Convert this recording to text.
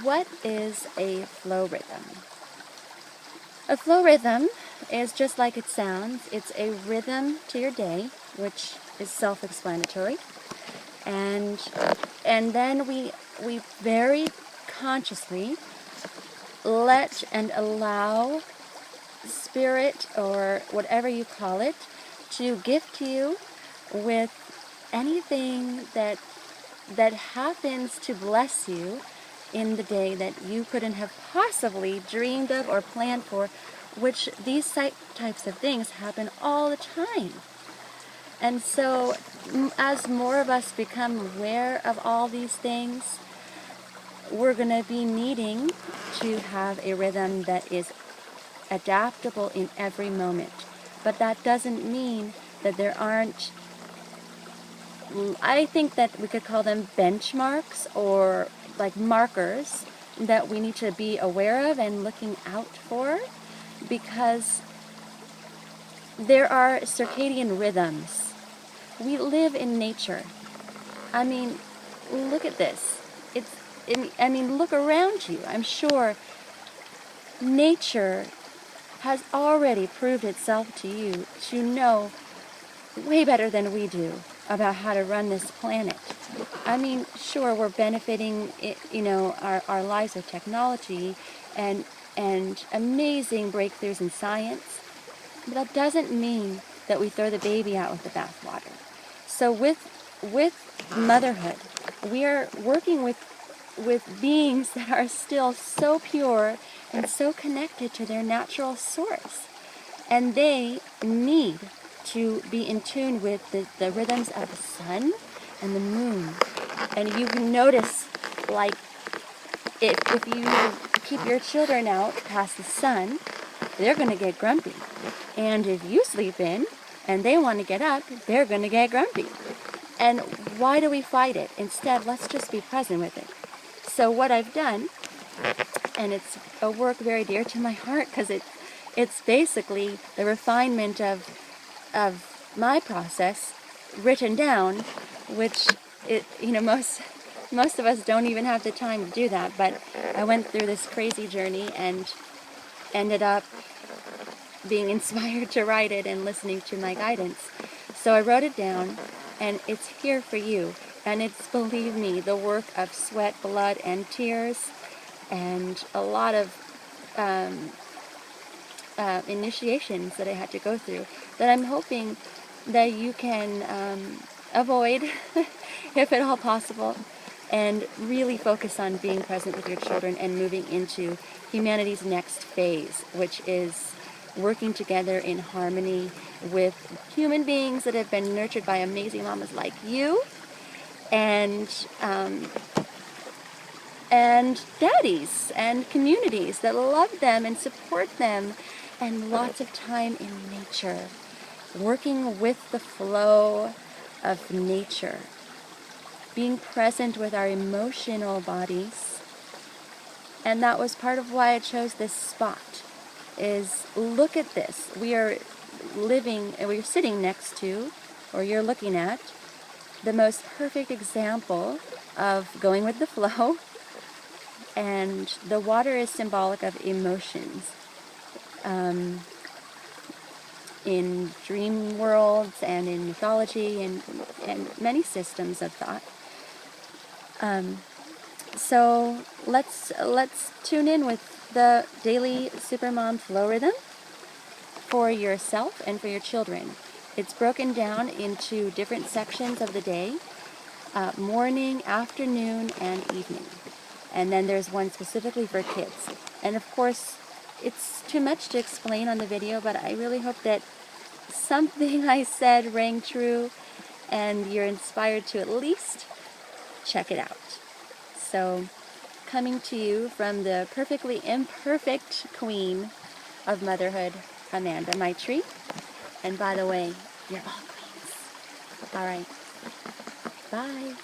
What is a flow rhythm? A flow rhythm is just like it sounds. It's a rhythm to your day, which is self-explanatory. And then we very consciously let and allow spirit, or whatever you call it, to gift you with anything that happens to bless you in the day that you couldn't have possibly dreamed of or planned for, which these types of things happen all the time. And so as more of us become aware of all these things, we're going to be needing to have a rhythm that is adaptable in every moment. But that doesn't mean that there aren't, I think that we could call them benchmarks or like markers that we need to be aware of and looking out for, because there are circadian rhythms. We live in nature. I mean, look at this. Look around you. I'm sure nature has already proved itself to you to know way better than we do about how to run this planet. I mean, sure, we're benefiting, our lives with technology and amazing breakthroughs in science, but that doesn't mean that we throw the baby out with the bathwater. So with motherhood, we are working with beings that are still so pure and so connected to their natural source, and they need to be in tune with the rhythms of the sun and the moon. And you can notice, like, if you keep your children out past the sun, they're going to get grumpy. And if you sleep in and they want to get up, they're going to get grumpy. And why do we fight it? Instead, let's just be present with it. So what I've done, and it's a work very dear to my heart, because it's basically the refinement of my process written down, which most of us don't even have the time to do that. But I went through this crazy journey and ended up being inspired to write it and listening to my guidance. So I wrote it down, and it's here for you. And it's, believe me, the work of sweat, blood, and tears, and a lot of initiations that I had to go through, that I'm hoping that you can avoid, if at all possible, and really focus on being present with your children and moving into humanity's next phase, which is working together in harmony with human beings that have been nurtured by amazing mamas like you, and daddies and communities that love them and support them, and lots of time in nature, working with the flow of nature, being present with our emotional bodies. And that was part of why I chose this spot, is look at this. We are living, and we're sitting next to, or you're looking at, the most perfect example of going with the flow. And the water is symbolic of emotions. In dream worlds and in mythology and many systems of thought. So let's tune in with the daily SuperMom flow rhythm for yourself and for your children. It's broken down into different sections of the day, morning, afternoon, and evening. And then there's one specifically for kids. And of course, it's too much to explain on the video, but I really hope that something I said rang true and you're inspired to at least check it out. So, coming to you from the perfectly imperfect queen of motherhood, Amanda Maitri. And by the way, you're all queens. All right. Bye.